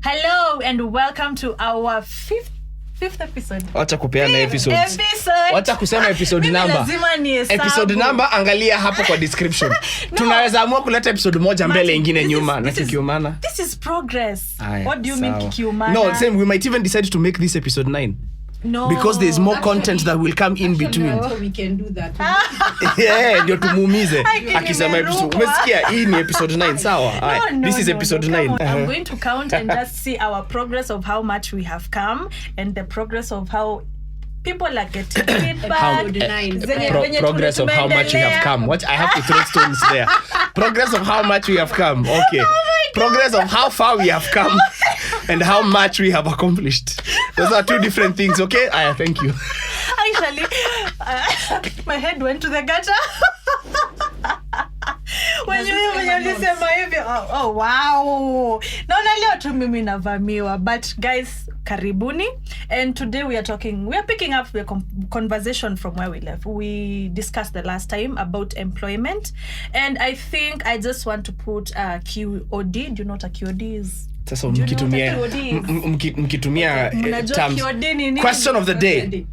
Hello and welcome to our fifth episode. Wacha kupeana episodes. Wacha kusema episode number. Episode number angalia hapo kwa description. No. Tunaweza amua kuleta episode moja mbele ingine nyuma na kikiumana. This is progress. What do you mean kikiumana? No, same, we might even decide to make this episode 9. No. Because there's more content that will come in between. So we can do that. Yeah, ndio tumuumize. Akisema episode. Umesikia hii ni episode 9 sawa? No, this is episode 9. I'm going to count and just see our progress of how much we have come and the progress of how people are getting feedback. Progress of how much we have come. What I have to throw stones there. Progress of how much we have come. Okay. Progress of how far we have come and how much we have accomplished. Those are two different things, okay? Thank you. Actually, my head went to the gutter. when you sema hivi, oh wow. Naona leo tu mimi navamiwa, but guys, karibuni. And today we are picking up the conversation from where we left. We discussed the last time about employment, and I think I just want to put Q.O.D. Do you know what a Q.O.D. is? Sasa mkitumia terms. Question of the day.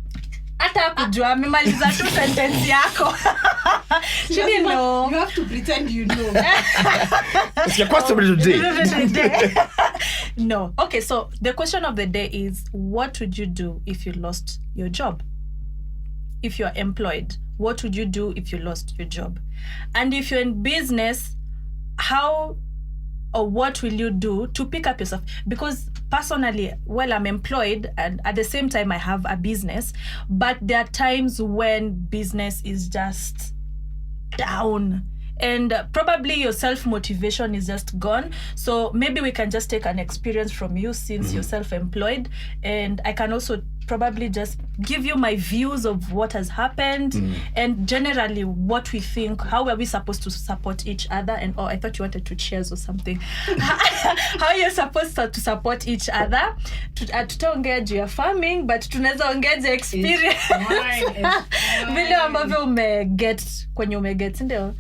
Hata kujua memaliza tu sentence yako. You have to pretend you know. It's your question of the day. No. Okay, so the question of the day is, what would you do if you lost your job? If you're employed, what would you do if you lost your job? And if you're in business, how or what will you do to pick up yourself? Because personally, well, I'm employed and at the same time I have a business, but there are times when business is just down and probably your self-motivation is just gone. So maybe we can just take an experience from you since you're self-employed, and I can also probably just give you my views of what has happened and generally what we think, how are we supposed to support each other, and I thought you wanted to cheers or something. How you're supposed to support each other. Tutaongea juu ya farming, but tunaweza ongea juu experience. Vile ambavyo umeget kwenye umeget ndio.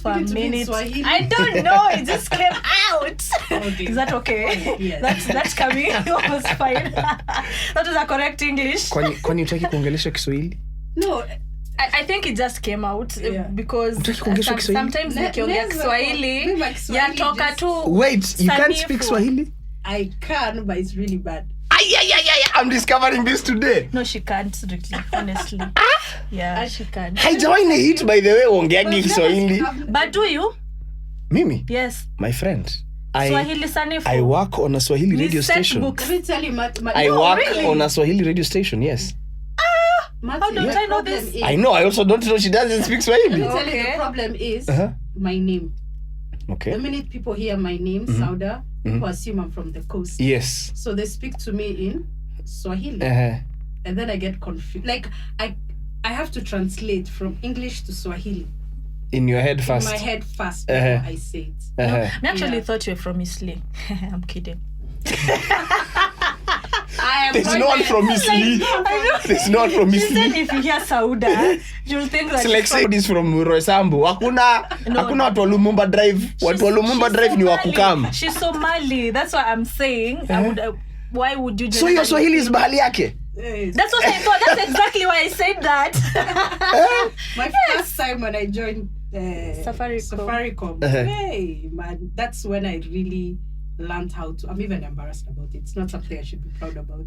For a minute. I don't know, it just came out. Okay. Is that okay? Yes. That's coming. It was fine. That was a correct English. Kwani utaki kuongelesha Kiswahili? No, I think it just came out because sometimes nikiongea Kiswahili yatoka tu. Wait, you can't speak Swahili? I can, but it's really bad. I'm discovering this today. No, she can't, strictly, honestly. Yeah, she can't. Haijawahi ni hit, by the way, ongeagi Kiswahili. But do you? Mimi? Yes. My friend. Swahili sanifu. I work on a Swahili radio station. Let me tell you, I work on a Swahili radio station, yes. How don't I know this? I know, I also don't know she doesn't speak Swahili. Let me tell you, the problem is my name. Okay. The minute people hear my name, Sauda, people assume I'm from the coast. Yes. So they speak to me in Swahili. And then I get confused. Like, I have to translate from English to Swahili. In your head first? In my head first before I say it. No, I actually thought you were from Isli. I'm kidding. There's no one from Isli. There's no one from Isli. She said if you hear Sauda, you'll think that it's like saying this from Roysambu. Hakuna watu wa Lumumba Drive. Watu wa Lumumba Drive ni wakukam. She's Somali. That's what I'm saying. Why would you? So your Swahili is bahali yake? That's what I thought. That's exactly why I said that. My first time when I joined Safaricom. Hey, man, that's when I really learned how to. I'm even embarrassed about it. It's not something I should be proud about.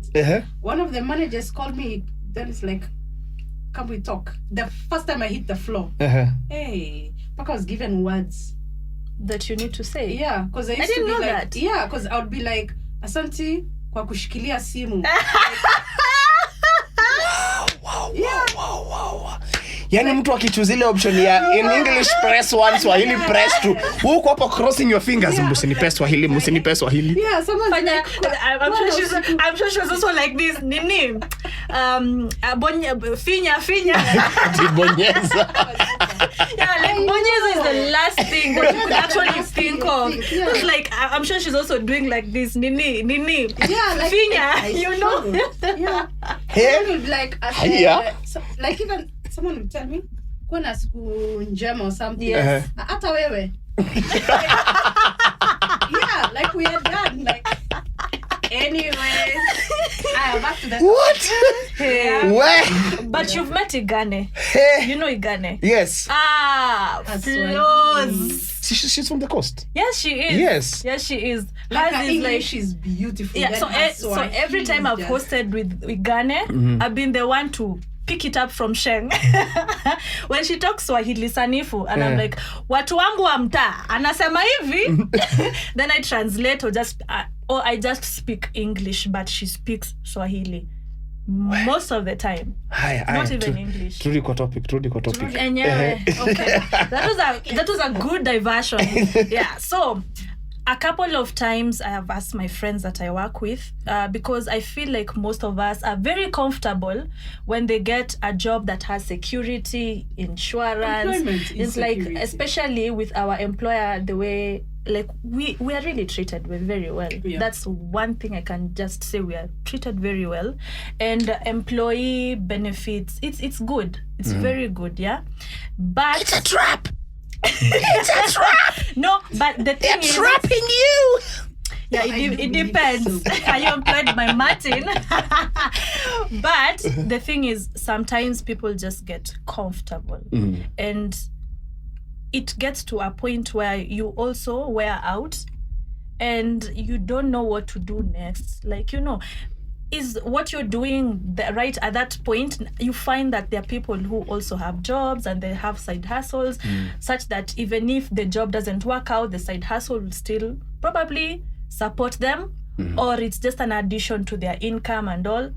One of the managers called me. Then it's like, "Can we talk?" The first time I hit the floor, hey, because I was given words that you need to say. Yeah, because I didn't know like, that. Yeah, because I would be like, "Asante kwa kushikilia simu." Wow. Yani mtu akichuzile option ya in English press 1, Swahili press 2. Huko hapo crossing your fingers, musinipe Swahili. Yeah, someone like, I'm sure she was also like this. Nini? Finya. Bonyeza. Yeah, like bonyeza is the last thing that you could actually think of. It was like, I'm sure she's also doing like this. Nini. Yeah, like Finya, you know? Yeah. Hey. Like even someone would tell me, kuna siku njema or something. Yes. Hata wewe. Yeah, like we are done. Like, anyway. Back to the What? Yeah. Where? But you've met Igane. Hey. You know Igane? Yes. Flows. She's from the coast. Yes, she is. Yes. She is. like her Hers is English is beautiful. yeah. Then So every time I've hosted with Igane, I've been the one to pick it up from Sheng. When she talks Swahili sanifu, and I'm like, watu wangu wa mtaa anasema hivi. Then I translate or I just speak English, but she speaks Swahili most of the time. Not even English. Turudi kwa topic. Okay. That was a good diversion. Yeah. So a couple of times I have asked my friends that I work with, because I feel like most of us are very comfortable when they get a job that has security, insurance. It's like, especially with our employer, the way like we are really treated very well. Yeah. That's one thing I can just say, we are treated very well. And employee benefits, it's good. It's very good, yeah. But it's a trap. It's a trap. No, but the thing is, trapping you. Yeah, it depends. Are you employed by Martin? But the thing is, sometimes people just get comfortable, and it gets to a point where you also wear out, and you don't know what to do next. Like, is what you're doing right at that point? You find that there are people who also have jobs and they have side hustles, such that even if the job doesn't work out, the side hustle will still probably support them, or it's just an addition to their income and all.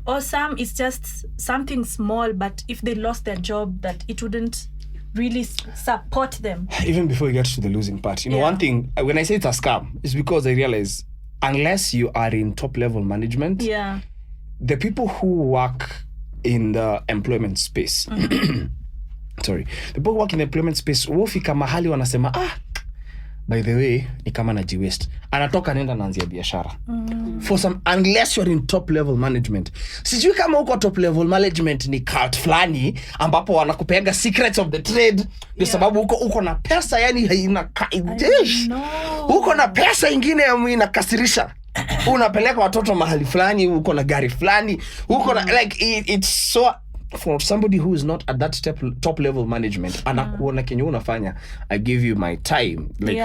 Or some, it's just something small, but if they lost their job, that it wouldn't really support them. Even before you get to the losing part, one thing, when I say it's a scam, it's because I realize, unless you are in top level management, the people who work in the employment space, the people who work in the employment space, wofika mahali wanasema, by the way, ni kama najiwaste. Anatoka nenda naanzia biashara. For some, unless you're in top level management. Sijui kama uko top level management ni cult flani, ambapo wanakupeanga secrets of the trade. Kwa sababu uko na pesa, yani haina uko na pesa ingine inakasirisha. Unapeleka watoto mahali flani, uko na gari flani, uko na, like, it's so, for somebody who is not at that top level management, anakuona kenye unafanya, I give you my time, like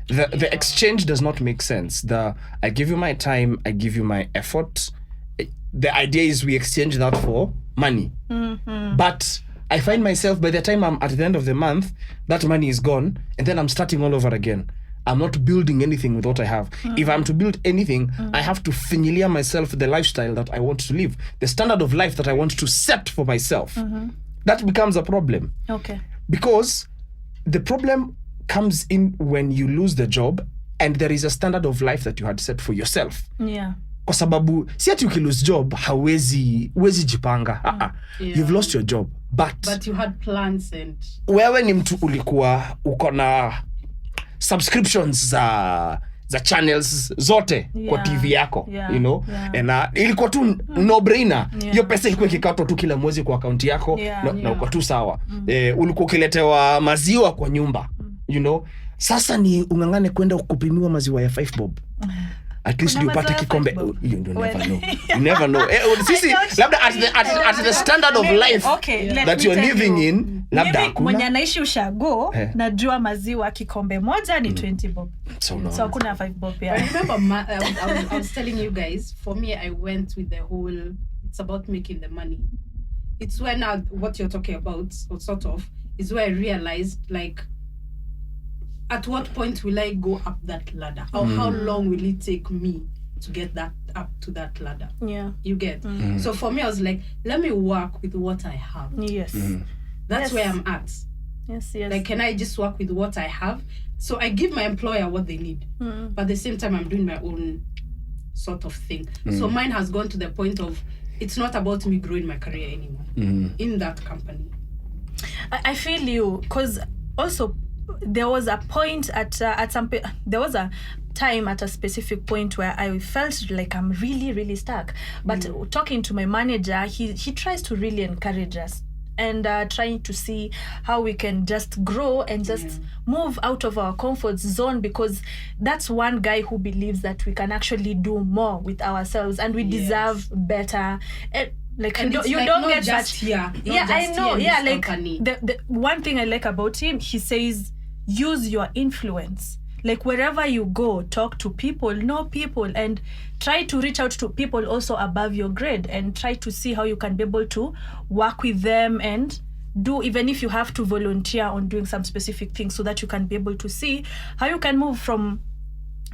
the exchange does not make sense. I give you my time, I give you my effort. The idea is we exchange that for money. But I find myself, by the time I'm at the end of the month, that money is gone, and then I'm starting all over again. I'm not building anything with what I have. If I'm to build anything, I have to familiar myself with the lifestyle that I want to live, the standard of life that I want to set for myself. That becomes a problem. Okay. Because the problem comes in when you lose the job and there is a standard of life that you had set for yourself. Yeah. Kwa sababu, si ati ukilose job, hawezi jipanga. You've lost your job. But you had plans and... Wewe ni mtu ulikuwa, uko na subscriptions za channels zote kwa TV yako, and ilikuwa tu no brainer. Hiyo pesa ilikuwa ikikatwa tu kila mwezi kwa account yako, na uko tu sawa. Ulikuwa ukiletewa maziwa kwa nyumba, sasa ni ungangane kwenda kupimiwa maziwa ya 5 bob. At least you pata kikombe. You never know. Sisi labda at the standard of life that you're living in, labda hakuna. Mwenye anaishi ushago, najua maziwa kikombe moja ni 20 bob. So hakuna 5 bob. I remember I was telling you guys, for me, I went with the whole, it's about making the money. It's when what you're talking about, or sort of, is where I realized, like, at what point will I go up that ladder? Or how long will it take me to get that up to that ladder? Yeah. You get? So for me, I was like, let me work with what I have. Yes. That's where I'm at. Yes. Like, can I just work with what I have? So I give my employer what they need. But at the same time, I'm doing my own sort of thing. So mine has gone to the point of, it's not about me growing my career anymore in that company. I feel you, because also, there was a point there was a time at a specific point where I felt like I'm really, really stuck. But talking to my manager, he tries to really encourage us. and trying to see how we can just grow and just move out of our comfort zone, because that's one guy who believes that we can actually do more with ourselves and we deserve better. And you don't get that here. I know. Yeah, like the one thing I like about him, he says use your influence. Like wherever you go, talk to people, know people, and try to reach out to people also above your grade, and try to see how you can be able to work with them and do, even if you have to volunteer on doing some specific things, so that you can be able to see how you can move from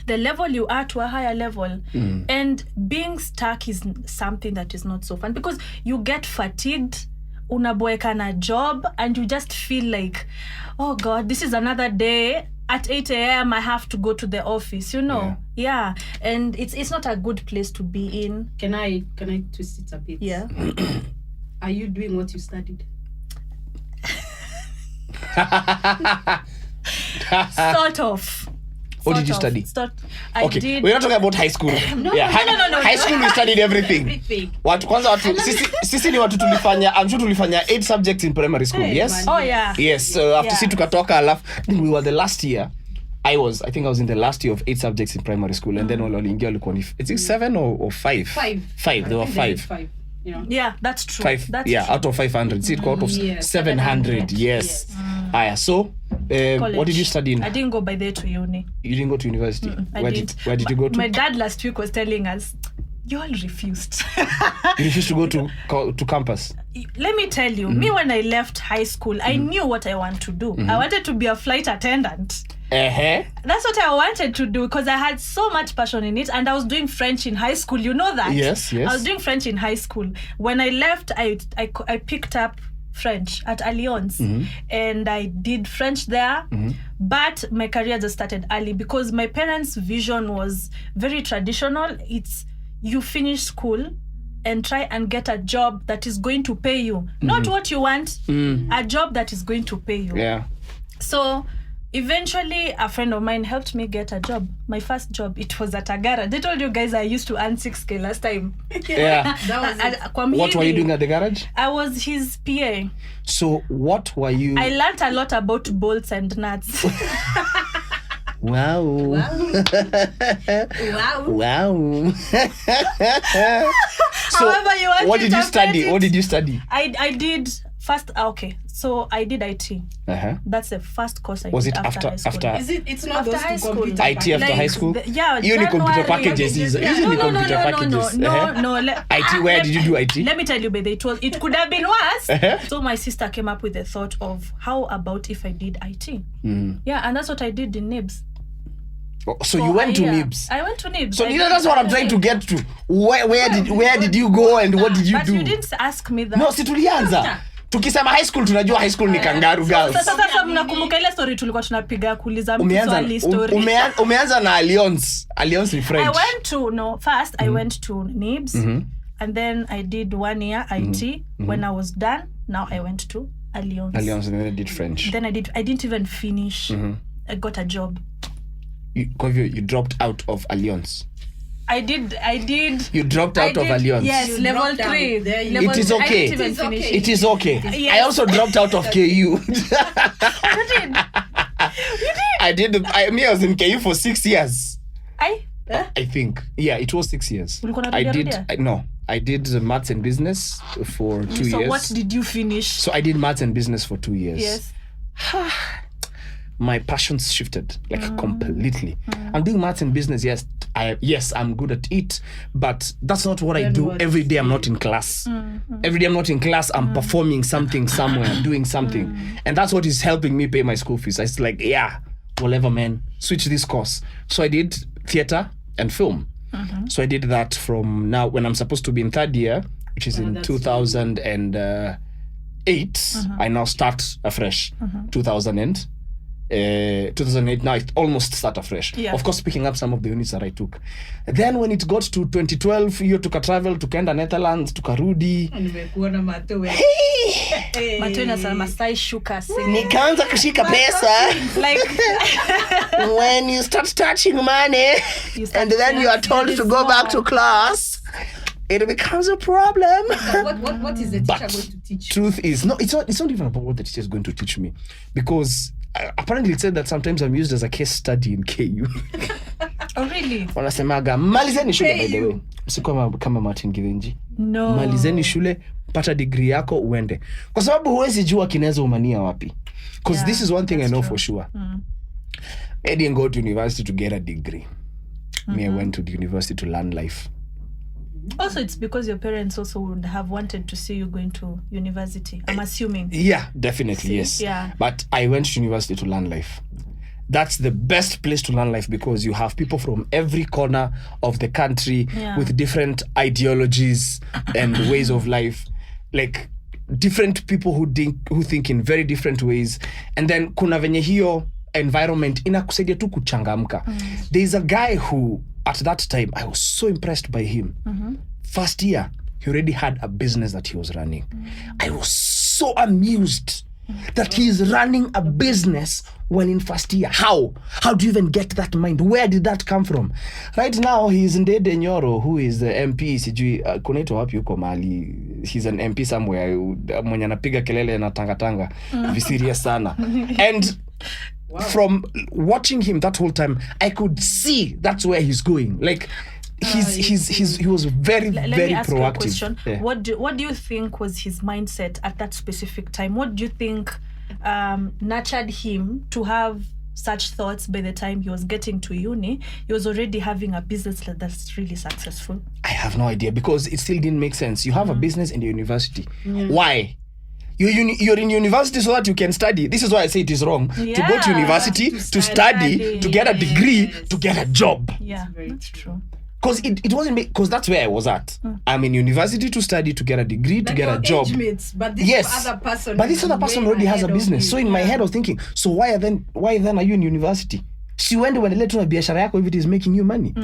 the level you are to a higher level. And being stuck is something that is not so fun, because you get fatigued, unaboeka na job, and you just feel like, oh God, this is another day. At 8 a.m. I have to go to the office, you know. Yeah. And it's not a good place to be in. Can I twist it a bit? Yeah. Are you doing what you studied? Sort of. What did you study? I did. We're not talking about high school. No. High school we studied everything. Sisi ni watu tulifanya, I'm sure tulifanya 8 subjects in primary school. Yes? Oh yeah. Yes. So after si tukatoka alafu, we were the last year. I think I was in the last year of 8 subjects in primary school, and then waliingia walikuwa ni, is it 7 or 5? 5. There were 5. Yeah, that's true. 5. That's true. Out of 500. See, out of 700. Yes. So, what did you study in? I didn't go by there to uni. You didn't go to university? Where did you go to? My dad last week was telling us, you all refused. You refused to go to campus? Let me tell you, me when I left high school, I knew what I want to do. I wanted to be a flight attendant. That's what I wanted to do, because I had so much passion in it, and I was doing French in high school. You know that? Yes. I was doing French in high school. When I left, I picked up French at Alliance, and I did French there. But my career just started early, because my parents' vision was very traditional. It's you finish school and try and get a job that is going to pay you, not what you want, a job that is going to pay you. Yeah. So eventually, a friend of mine helped me get a job. My first job, it was at a garage. I told you guys I used to earn 6K last time. Yeah. What were you doing at the garage? I was his PA. So what were you? I learned a lot about bolts and nuts. Wow. So however you want what did you study? What did you study? I did first. Okay, so I did IT. That's the first course I did after high school. It's not after high school? IT after high school? You need computer packages. No. IT. Where did you do IT? Let me tell you, baby, it could have been worse. So my sister came up with the thought of, how about if I did IT? Yeah, and that's what I did in NIBS. So you went to NIBS? I went to NIBS. So that's what I'm trying to get to. Where did you go and what did you do? But you didn't ask me that. No, si tulianza. Tukisema high school tunajua high school ni kangaroo girls. Sasa mnakumbuka ile story tulikuwa tunapiga kuuliza mtu swali story. Umeanza na Alliance ni French. I went to NIBS, and then I did 1 year IT. When I was done, now I went to Alliance. And then I did French. Then I didn't even finish. I got a job. You dropped out of Alliance. I did. You dropped out of Alliance. Yes, level 3. It is okay. It is okay. Yes. I also dropped out of KU. You did. I did. I was in KU for 6 years. I think. Yeah, it was 6 years. I did maths and business for 2 years. So what did you finish? So I did maths and business for 2 years. Yes. My passions shifted completely. I'm doing maths and business. Yes, I'm good at it, but that's not what I do every day. I'm not in class. Every day I'm not in class. I'm performing something somewhere, doing something, and that's what is helping me pay my school fees. It's like, whatever, man, switch this course. So I did theater and film. So I did that from now when I'm supposed to be in 3rd year, which is in 2008. I now start afresh. 2008, now it almost start afresh. Of course, picking up some of the units that I took. Then when it got to 2012, you took a travel, tukaenda Netherlands, tukarudi. Nikaanza kushika pesa. When you start touching money, and then you are told to go back to class, it becomes a problem. What is the teacher going to teach? Truth is, no, it's not even about what the teacher is going to teach me, because apparently it said that sometimes I'm used as a case study in KU. Oh, really? Wanasemaga malizeni shule, by the way. Msikuwa kama Martin Givenji. No. Malizeni shule, pata degree yako uende. Kwa sababu huwezi jua kinaweza umania wapi. Because this is one thing I know for sure. I didn't go to university to get a degree. Me, I went to the university to learn life. Also, it's because your parents also would have wanted to see you going to university, I'm assuming. Yeah, definitely, yes. Yeah. But I went to university to learn life. That's the best place to learn life, because you have people from every corner of the country with different ideologies and ways of life. Like different people who think in very different ways. And then kuna venye hiyo environment inakusaidia tu kuchangamka. There's a guy who, at that time, I was so impressed by him. First year, he already had a business that he was running. I was so amused that he is running a business when in first year. How do you even get that mind? Where did that come from? Right now, he is Ndede Nyoro, who is the MP. Sijui kunaitwa wapi huko mali. He's an MP somewhere. Mwenye anapiga kelele na tanga visirious sana. And from watching him that whole time, I could see that's where he's going. Like he was very very ask proactive. You a question. Yeah. What do you think was his mindset at that specific time? What do you think nurtured him to have such thoughts? By the time he was getting to uni, he was already having a business that's really successful. I have no idea, because it still didn't make sense. You have a business in the university. Why? You're in university so that you can study. This is why I say it is wrong to go to university, to study, to get a degree, to get a job. Yeah, that's true. Because it wasn't, because that's where I was at. I'm in university to study, to get a degree, to get a job. Mates, but this other person already has a business. So in my head I was thinking, so why then are you in university? Si uende uendelee tu na biashara yako if it is making you money.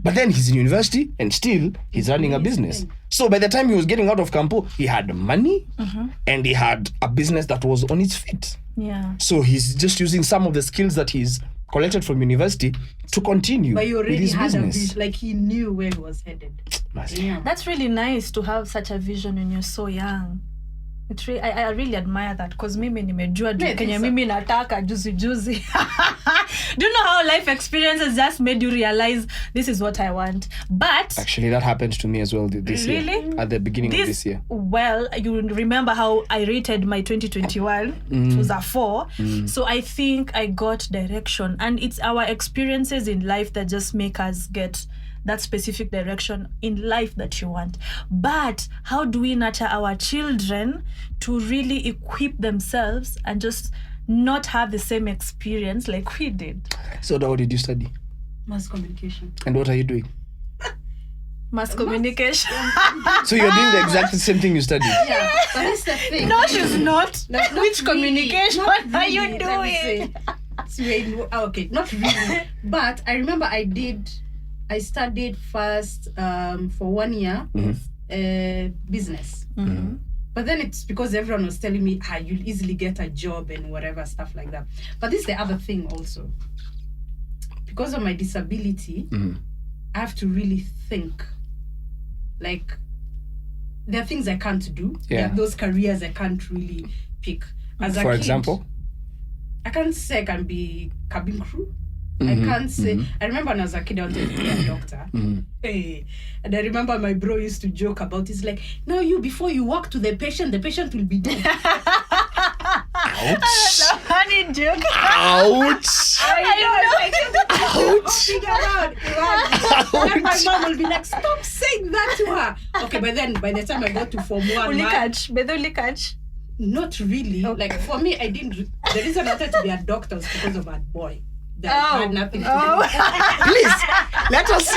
But then he's in university and still he's running a business. So by the time he was getting out of Campo, he had money and he had a business that was on its feet. Yeah. So he's just using some of the skills that he's collected from university to continue but you already with his had business. A vision, like he knew where he was headed. Yeah. That's really nice to have such a vision when you're so young. It's really, I really admire that, because mimi nimejua Kenya mimi nataka juzi. Do you know how life experiences just made you realize this is what I want? But actually that happened to me as well this year. At the beginning of this year. Well, you remember how I rated my 2021? It was a 4. So I think I got direction, and it's our experiences in life that just make us get that specific direction in life that you want. But how do we nurture our children to really equip themselves and just not have the same experience like we did? So what did you study? Mass communication. And what are you doing? Mass communication. So you're doing the exact same thing you studied? Yeah, but that's the thing. No, she's not. Not Which really, communication are you doing? Okay, not really. But I remember I studied first for 1 year business. But then it's because everyone was telling me, you'll easily get a job and whatever, stuff like that. But this is the other thing also. Because of my disability, I have to really think. Like, there are things I can't do. Yeah. There are those careers I can't really pick. As a For kid, example? I can't say I can be cabin crew. I can't say. I remember when I was a kid, I wanted to be a doctor. Hey. And I remember my bro used to joke about it. It's like, no, before you walk to the patient will be dead. Ouch. That's a funny joke. Ouch. Ouch. And my mom will be like, stop saying that to her. Okay, but then by the time I got to Form 1, not really. Okay. Like for me, I didn't. The reason I wanted to be a doctor was because of that boy. That had nothing to do with it. Please,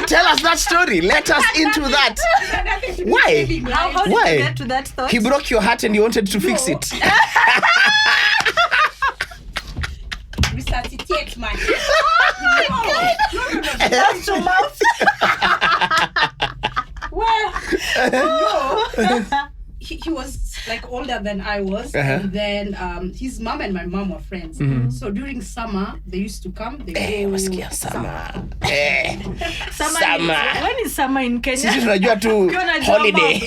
tell us that story. Let us into that. Why? How did Why? you get to that thought? He broke your heart and you wanted to fix it. Resuscitate my That's to mouth. Well, no. He was like older than I was. And then his mom and my mom were friends. So during summer, they used to come. They go summer. When is summer in Kenya? Sisi tunajua tu holiday.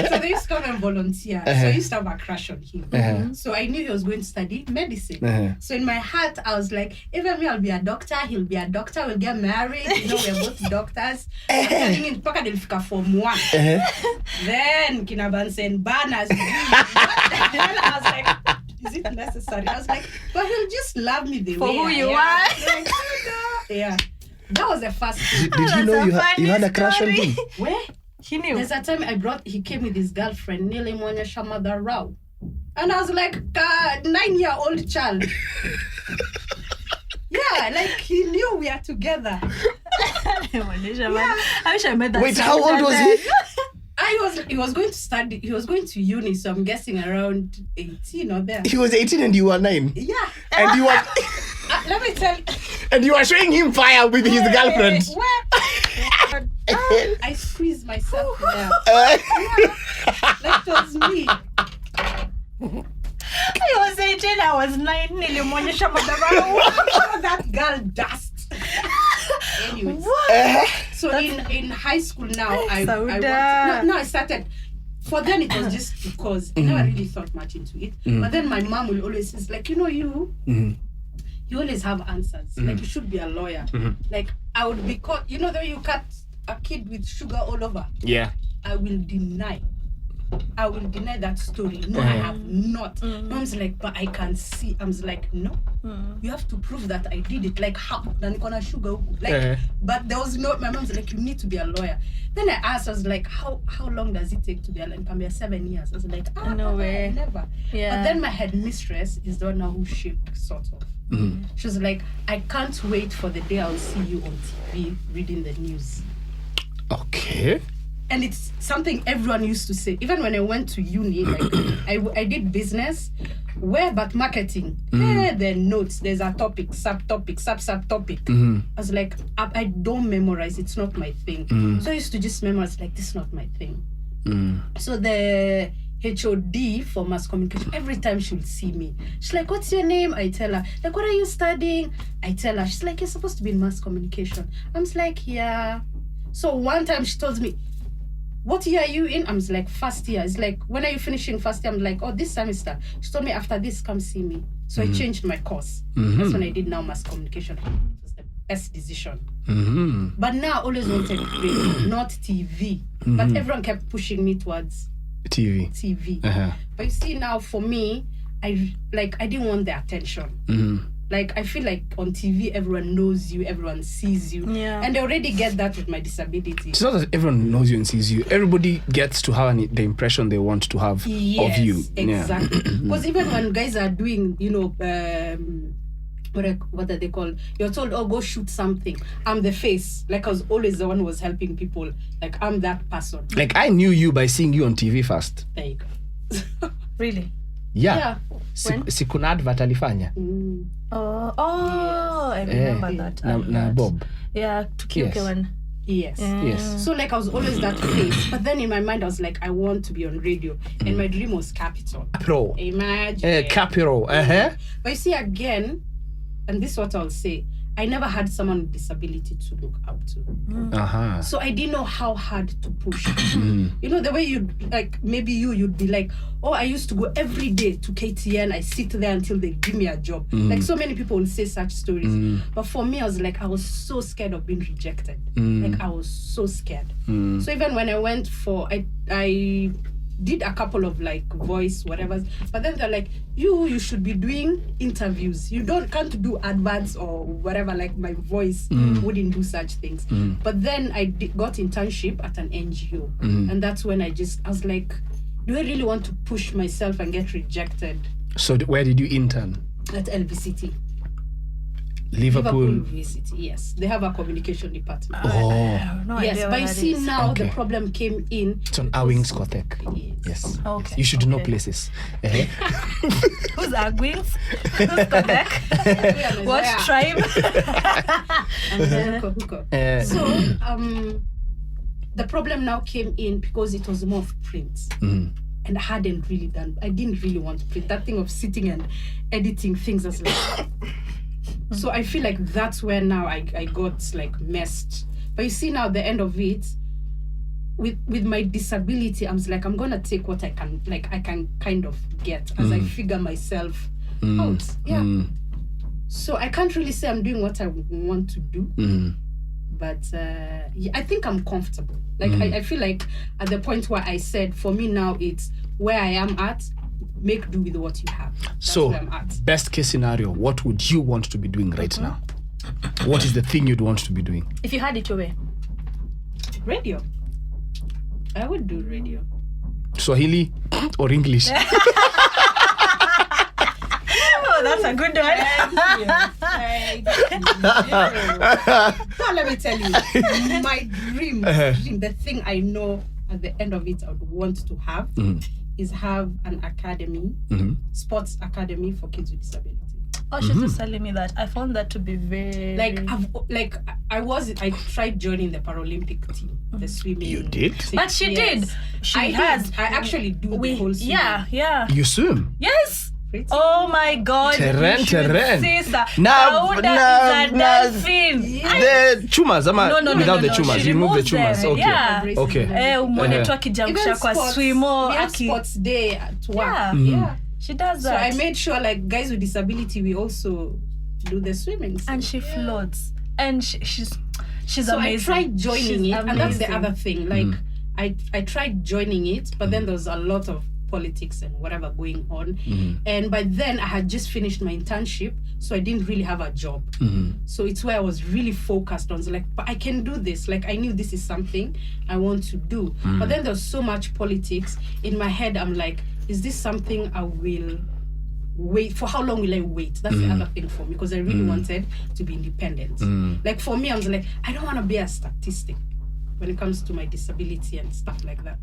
So they used to come and volunteer. So I used to have a crush on him. So I knew he was going to study medicine. So in my heart, I was like, even me, I'll be a doctor. He'll be a doctor. We'll get married. You know, we're both doctors. I'm telling him, paka delifika form 1. Then Kinaban sent banners. Then I was like, is it necessary? I was like, but he'll just love me the for way who you I are. am. Yeah. That was the first thing. Did you know you had a crush on him? Where? He knew. There's a time he came with his girlfriend, Nilimonyesha Mother Rao. And I was like, 9-year-old child. Yeah, like he knew we are together. I wish I met that. Wait, how old was he? He was going to study. He was going to uni, so I'm guessing around 18 or there. He was 18 and you were 9. Yeah. And you were let me tell. and you were showing him fire with his girlfriend. I squeezed myself there. Like it was me. I was 18, I was 9. Nilimonyesha Madara. That girl dust. Anyways. So in high school now, I started. For then it was just because I never really thought much into it. But then my mom will always say, like, you know, you always have answers. Like, you should be a lawyer. Like, I would be caught. You know, though you cut a kid with sugar all over. Yeah. I will deny that story. No, I have not. Mom's like, but I can see. I'm like, no. You have to prove that I did it. Like, how? Sugar. Like, but there was no. My mom's like, you need to be a lawyer. Then I asked, I was like, how long does it take to be a lawyer? It can be 7 years. I was like, no way. Never. Yeah. But then my headmistress is the one now who shaped sort of. She was like, I can't wait for the day I'll see you on TV reading the news. Okay. And it's something everyone used to say. Even when I went to uni, like I did business, but marketing. The notes, there's a topic, subtopic, sub-subtopic. I was like, I don't memorize. It's not my thing. So I used to just memorize, like, this is not my thing. So the HOD for mass communication, every time she'll see me, she's like, what's your name? I tell her. Like, what are you studying? I tell her. She's like, you're supposed to be in mass communication. I'm like, yeah. So one time she told me, what year are you in? I'm like, first year. It's like, when are you finishing first year? I'm like, oh, this semester. She told me, after this, come see me. So I changed my course. That's when I did now mass communication. It was the best decision. But now I always wanted radio, not TV. But everyone kept pushing me towards TV. But you see now, for me, I didn't want the attention. Like, I feel like on TV, everyone knows you, everyone sees you. Yeah. And I already get that with my disability. It's not that everyone knows you and sees you. Everybody gets to have the impression they want to have of you. Exactly. Because even when guys are doing, you know, what are they called? You're told, oh, go shoot something. I'm the face. Like, I was always the one who was helping people. Like, I'm that person. Like, I knew you by seeing you on TV first. There you go. Really? Yeah. Sikuna advert alifanya. I remember that. Na Bob. Yeah, to Q.O.D. one. Yes. Yes. So, like, I was always that face. But then in my mind, I was like, I want to be on radio. And my dream was Capital. Pro. Imagine. Capital. But you see, again, and this is what I'll say, I never had someone with disability to look up to. So I didn't know how hard to push. You know, the way you'd, like, maybe you'd be like, oh, I used to go every day to KTN. I sit there until they give me a job. Like, so many people will say such stories. But for me, I was like, I was so scared of being rejected. Like, I was so scared. So even when I went for, I did a couple of like voice whatever, but then they're like, you should be doing interviews. You can't do adverts or whatever. Like, my voice wouldn't do such things. But then I got internship at an NGO, and that's when I was like, do I really want to push myself and get rejected? So where did you intern? At LVCT. Liverpool University, yes. They have a communication department. No yes, idea but you what see that is. now the problem came in. It's on Awings Kotek. Yes. Okay. You should know places. Who's Agwings? Who's Quebec? What tribe? And then Huko. So the problem now came in because it was more of print. And I didn't really want to print. That thing of sitting and editing things as like... So I feel like that's where now I got like messed. But you see now, the end of it, with my disability, I'm like, I'm gonna take what I can kind of get as I figure myself out. Yeah. So I can't really say I'm doing what I want to do, but I think I'm comfortable. Like I feel like at the point where I said, for me now, it's where I am at. Make do with what you have. That's so, where I'm at. Best case scenario, what would you want to be doing right now? What is the thing you'd want to be doing? If you had it your way. Radio. I would do radio. Swahili or English? Oh, that's a good one. Now let me tell you, my dream, the thing I know at the end of it I would want to have is have an academy, sports academy for kids with disability. Oh, she's just telling me that. I found that to be very... I tried joining the Paralympic team, the swimming. You did? But she did. I actually do the whole swimming. Yeah. You swim? Yes. Oh my God. Terrain. Sister. Now, is a dolphin. The chumas, without the chumas. She You remove the removes chumas. them. Okay. Yeah. Okay. Umone tu akijamsha kwa swimo. We have sports day at work. Yeah. She does that. So I made sure, like, guys with disability, we also do the swimming. And she floats. And she's so amazing. I tried joining it, and that's the other thing. Like, I tried joining it, but then there was a lot of politics and whatever going on. And by then, I had just finished my internship, so I didn't really have a job. So it's where I was really focused on. So like, but I can do this. Like, I knew this is something I want to do. But then there's so much politics. In my head, I'm like, is this something I will wait for? How long will I wait? That's the other thing for me, because I really wanted to be independent. Like, for me, I was like, I don't want to be a statistic when it comes to my disability and stuff like that.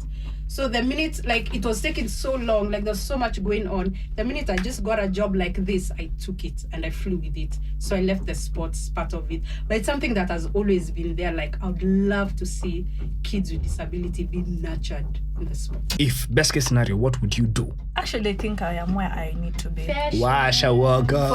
So the minute, like, it was taking so long, like there's so much going on, the minute I just got a job like this, I took it and I flew with it. So I left the sports part of it. But it's something that has always been there. Like, I would love to see kids with disability be nurtured in the sport. If best case scenario, what would you do? Actually, I think I am where I need to be. Washa waga.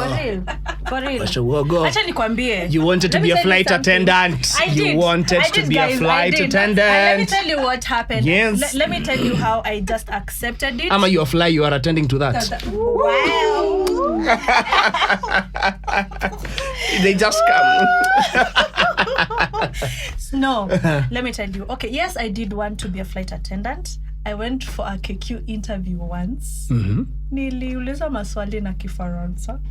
For real. Washa waga. Acha nikwambie. You wanted to be a flight attendant. I did. You wanted to be a flight attendant. Let me tell you what happened. Yes. Let me tell you how I just accepted it. Ama you fly, you are attending to that. Wow. They just come. No, let me tell you. Okay, yes, I did want to be a flight attendant. I went for a KQ interview once. Niliuliza maswali na Kifaransa.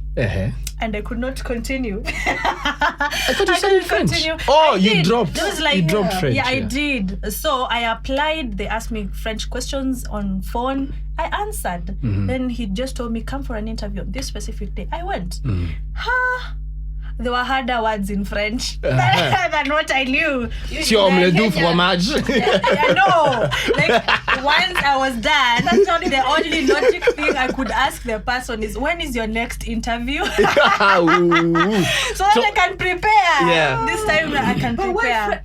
And I could not continue. I thought you said French. Continue. Oh, you dropped. You dropped French. Yeah, I did. So I applied. They asked me French questions on phone. I answered. Then he just told me, come for an interview on this specific day. I went. There were harder words in French than what I knew. Si omelette du fromage. I know. Like, once I was done, that's only the only logic thing I could ask the person is, when is your next interview? So that I can prepare. Yeah. This time I can prepare.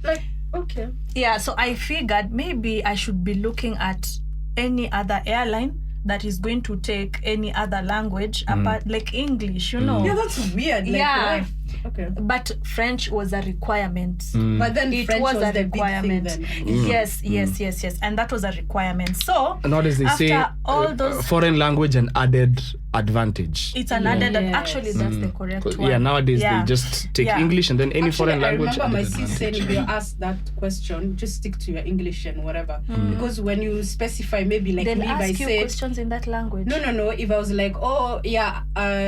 Okay. Yeah, so I figured maybe I should be looking at any other airline that is going to take any other language apart, like English, you know. Yeah, that's weird. Like, yeah. Okay. But French was a requirement. But then it French was a the requirement. Big thing then. Yes. And that was a requirement. So nowadays they say all those foreign language and added advantage. It's an added. Actually, that's the correct one. Yeah, nowadays they just take English and then any foreign language. I remember my sis saying, if you're asked that question, just stick to your English and whatever. Because when you specify, maybe like they'll me, if ask I you say questions in that language. No. If I was like,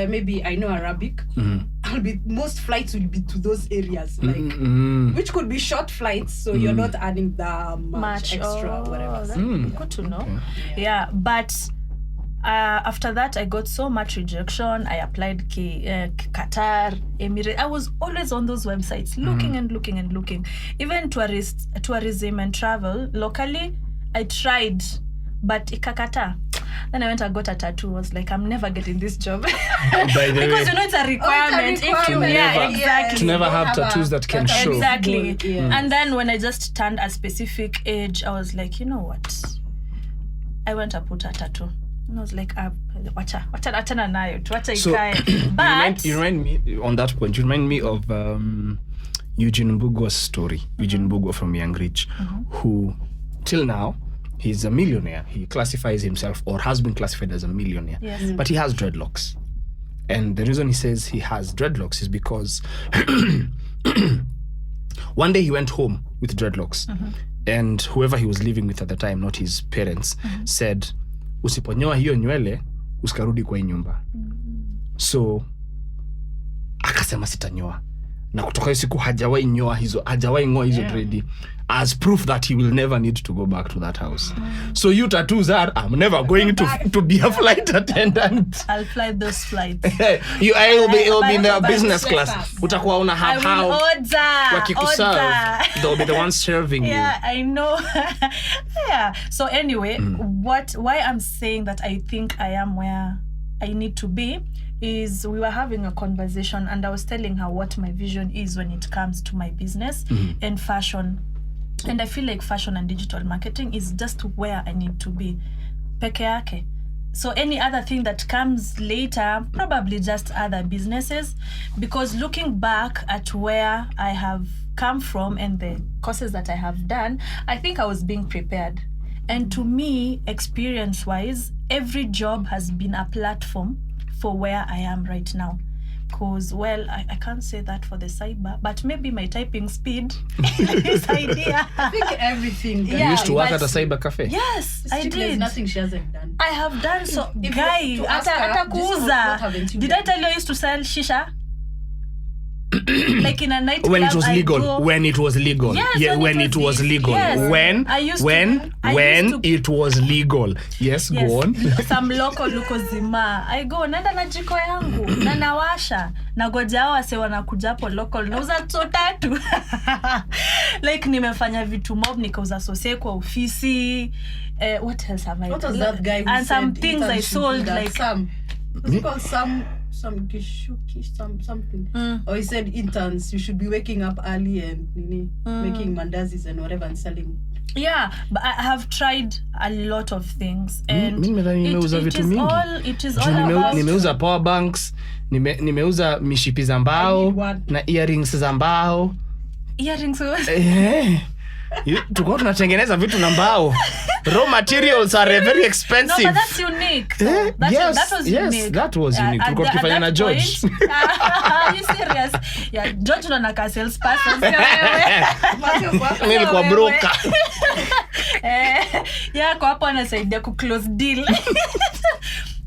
maybe I know Arabic, I'll be, most flights will be to those areas, like which could be short flights, so you're not adding that much extra whatever. Good to know. Yeah, but after that I got so much rejection. I applied Qatar, Emirates. I was always on those websites looking and looking and looking. Even tourism and travel locally, I tried, but ikakata. Then I went and got a tattoo. I was like, I'm never getting this job. Because you know it's a requirement. Exactly. To never have tattoos that can show. Exactly. And then when I just turned a specific age, I was like, you know what? I went to put a tattoo. And I was like, wacha nayo, wacha ikae. But you remind me on that point. You remind me of Eugene Mbugo's story. Eugene Mbugo from Young Rich, who till now he's a millionaire. He classifies himself or has been classified as a millionaire. Yes. But he has dreadlocks. And the reason he says he has dreadlocks is because one day he went home with dreadlocks. And whoever he was living with at the time, not his parents, said, usiponyoa hiyo nywele, usikarudi kwa hii nyumba. So, akasema sitanyoa. Na kutoka hiyo siku hajawahi ngoa hizo dreadi. As proof that he will never need to go back to that house. So you tattoos are, I'm never going to be a flight attendant. I'll fly those flights. It'll be in the business class. Utakuwa una have how wakikuserve. They'll be the ones serving you. Yeah, I know. Yeah. So anyway, why I'm saying that I think I am where I need to be is we were having a conversation and I was telling her what my vision is when it comes to my business and fashion. And I feel like fashion and digital marketing is just where I need to be. Peke yake. So any other thing that comes later, probably just other businesses. Because looking back at where I have come from and the courses that I have done, I think I was being prepared. And to me, experience-wise, every job has been a platform for where I am right now. Because, well, I can't say that for the cyber, but maybe my typing speed is idea. I think everything. You used to work at a cyber cafe? Yes, I did. There's nothing she hasn't done. I have done so. If Guy, you- to ask her, ata this is what kuuza. haven't you Did done? I tell you I used to sell shisha? Like in a nightclub. When it was I legal. go- When it was legal. Yes, Yeah, when it was legal. yes. When I used to- when it was legal. Yes, Yes, go on. some local zima. I go naenda na jiko yangu na nawasha nagoja hao wase wanakuja hapo local nauza tatu. Like nimefanya vitu mob nikauza sose kwa ofisi. What else have I What done? was that guy who And some said things I interns should sold do that? like Was it called some kishuki something? Or he said interns you should be waking up early and making mandazis and whatever and selling. yeah, but I have tried a lot of things and Mimi nadhani nimeuza it vitu is mingi. all about Nimeuza power banks, nimeuza mishipi za I mbao need one. na earrings za mbao. earrings. Tuko tunatengeneza vitu na mbao. Raw materials are very No, expensive. but that's unique. Yes, That was yes, unique. that was unique. At Tulikuwa tukifanya na that George. point, are you serious? Yeah, George ndo anaka sales person. Sio wewe. Mimi nilikuwa Wewe. broker. Yeah, kwa hapo anasaidia ku close deal.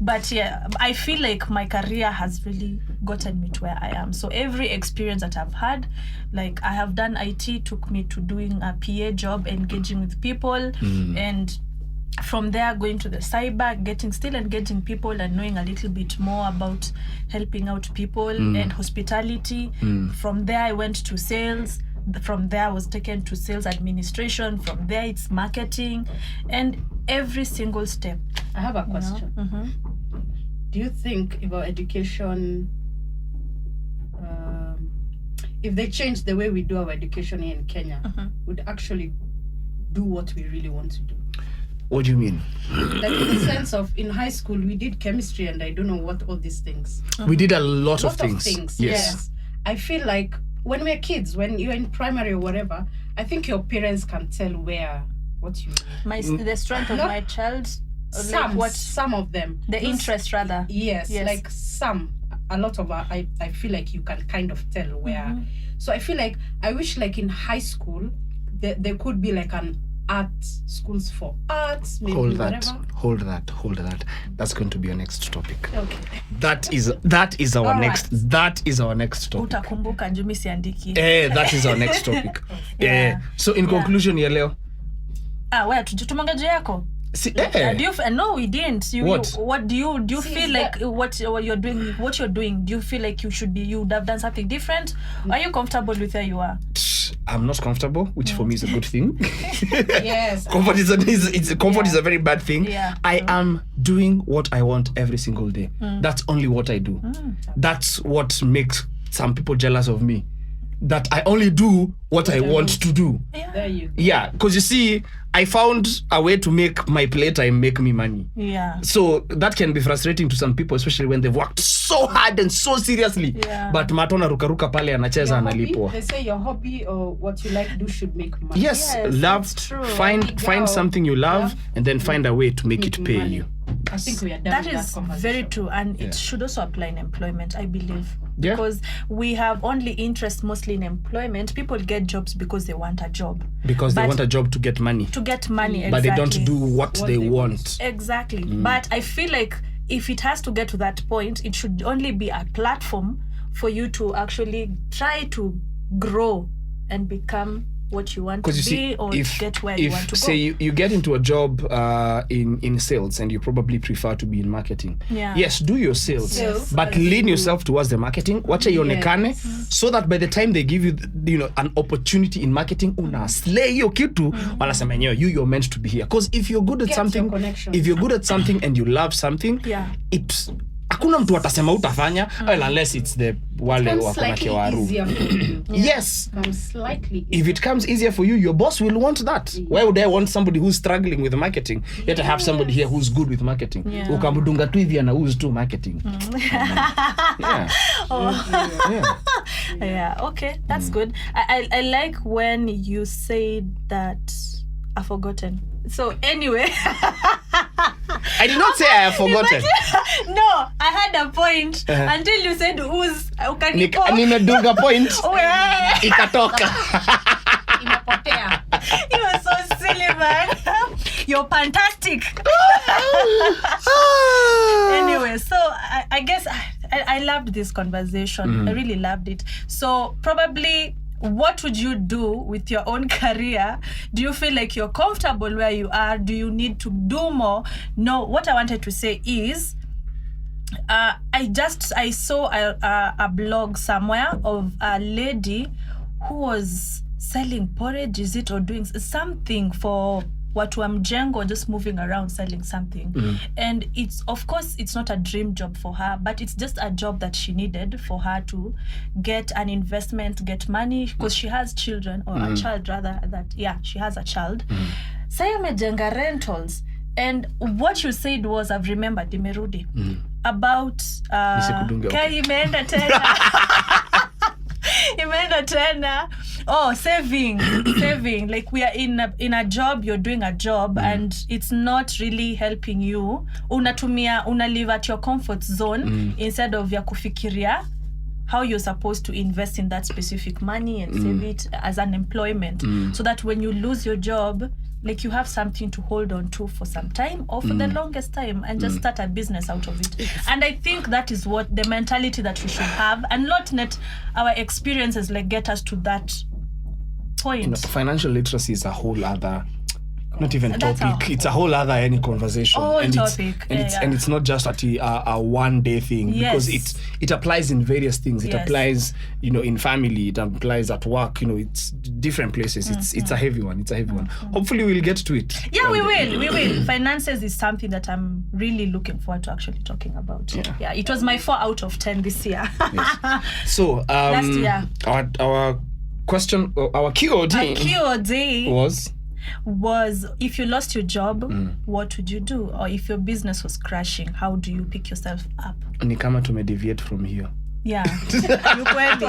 But yeah, I feel like my career has really gotten me to where I am. So every experience that I've had, like I have done IT, took me to doing a PA job, engaging with people, and from there going to the cyber, still engaging people and knowing a little bit more about helping out people and hospitality. From there I went to sales. From there I was taken to sales administration. From there it's marketing, and every single step. I have a question. Do you think if our education, if they change the way we do our education here in Kenya, would actually do what we really want to do? What do you mean? Like in the sense of in high school we did chemistry and I don't know what all these things. We did a lot of Lot things. of things. Yes. I feel like when we're kids, when you're in primary or whatever, I think your parents can tell what you The strength of No. my child. some of them. The interest rather. Yes, like a lot of I feel like you can kind of tell where. So I feel like I wish like in high school there could be like an art schools for arts, maybe Hold whatever. that. That's going to be our next topic. Okay. That is our All next. right. That is our next topic. Utakumbuka njumi siandiki. That is our next topic. Yeah. So in conclusion ya leo. Wewe tutumanga juu yako. No, we didn't. What do you feel like what you're doing? Do you feel like you would have done something different? Are you comfortable with where you are? I'm not comfortable, which for me is a good thing. Yes. Comfort is a very bad thing. Yeah. I am doing what I want every single day. That's only what I do. That's what makes some people jealous of me. that I only do what I want to do. There you go. Yeah, because you see, I found a way to make my playtime make me money. Yeah. So that can be frustrating to some people, especially when they've worked so hard and so seriously. Yeah. But matona rukaruka pale anacheza analipwa. They say your hobby or what you like to do should make money. Yes, Yes, love. that's true. Find something you love, and then find a way to make it pay money. you. I think we are done That with is that conversation. very true, and it should also apply in employment, I believe. Yeah. Because we have only interest mostly in employment. People get jobs because they want a job. Because they But want a job to get money. to get money, But exactly. they don't do what they want. Exactly. But I feel like if it has to get to that point, it should only be a platform for you to actually try to grow and become what you want to Because you be see, or if, get where you want to say go. you get into a job in sales and you probably prefer to be in marketing. Yeah. Yes, do your sales, Yes. but lean yourself towards the marketing. Wacha ionekane, Yes. so that by the time they give you, an opportunity in marketing, una slay hiyo kitu, wanasema yenyewe, you're meant to be here. Because if you're good at Get your something, connections. if you're good at something and you love something, Yeah. it's hakuna mtu atasema utafanya, well, unless it's the wale Becomes wako na slightly kewaru. easier for you. Yes. Becomes slightly If it comes easier for you, your boss will want that. Why would I want somebody who's struggling with marketing? Yet I have somebody here who's good with marketing. Yeah. Ukamdunga tu hivi anauze tu marketing. Yeah. Yeah. Yeah, okay, that's good. I like when you say that I've forgotten. So anyway, I did not say I have forgotten. no, I had a point until you said who's Nimedunga point ikatoka. imepotea. You are so silly, man. You're fantastic. Anyway, so I guess I loved this conversation. I really loved it. So probably, what would you do with your own career? Do you feel like you're comfortable where you are? Do you need to do more? No, what I wanted to say is, I saw a blog somewhere of a lady who was selling porridge, is it, or doing something for watu wa mjengo, just moving around selling something. And it's, of course, it's not a dream job for her, but it's just a job that she needed for her to get an investment, get money, because she has children, or a child rather, she has a child. Saya amejenga rentals. And what you said was, I've remembered, imerudi, about imeenda tena. Imeenda tena. Oh, saving. Like, we are in a job, you're doing a job, and it's not really helping you. Una live at your comfort zone instead of ya kufikiria how you're supposed to invest in that specific money and save it as an employment, so that when you lose your job, like, you have something to hold on to for some time, or for the longest time, and just start a business out of it. And I think that is what the mentality that we should have, and not let our experiences like get us to that point. Financial literacy is a whole other, not even That's topic. It's a whole other any conversation. Whole topic. And it's not just a one day thing, Yes. because it applies in various things. It Yes. applies, in family. It applies at work. It's different places. It's a heavy one. Hopefully we'll get to it. Yeah, we will. Finances is something that I'm really looking forward to actually talking about. Yeah, it was my 4 out of 10 this year. Yes. So Last year. our question, our Q.O.D. A Q.O.D. was if you lost your job, what would you do? Or if your business was crashing, how do you pick yourself up? ni kama tumedeviate from here. Yeah. Ukweli,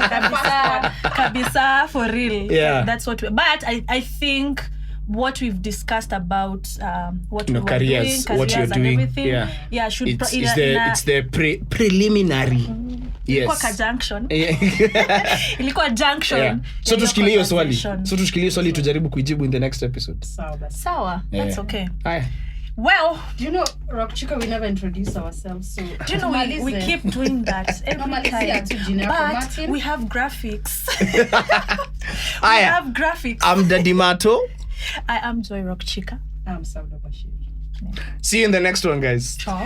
kabisa, for real. Yeah. That's what but I think what we've discussed about what we were careers, doing, what you're and doing, everything. yeah. Should It's the preliminary. ilikuwa Yes. conjunction. Yeah. Ilikuwa junction. Yeah. So ya tushikilie hiyo swali. conversation. So tushikilie swali tujaribu kuijibu in the next episode. Sawa. That's Yeah. okay. Haya. Well, Do you know, Rock Chica, we never introduce ourselves. So do you know we keep doing that every Normalizia tu jina yako, time. But Martin. we have graphics. We Haya. have graphics. I'm Daddy Mato. I am Joy Rock Chica. I'm Sauda Bashir. See you in the next one, guys. Ciao.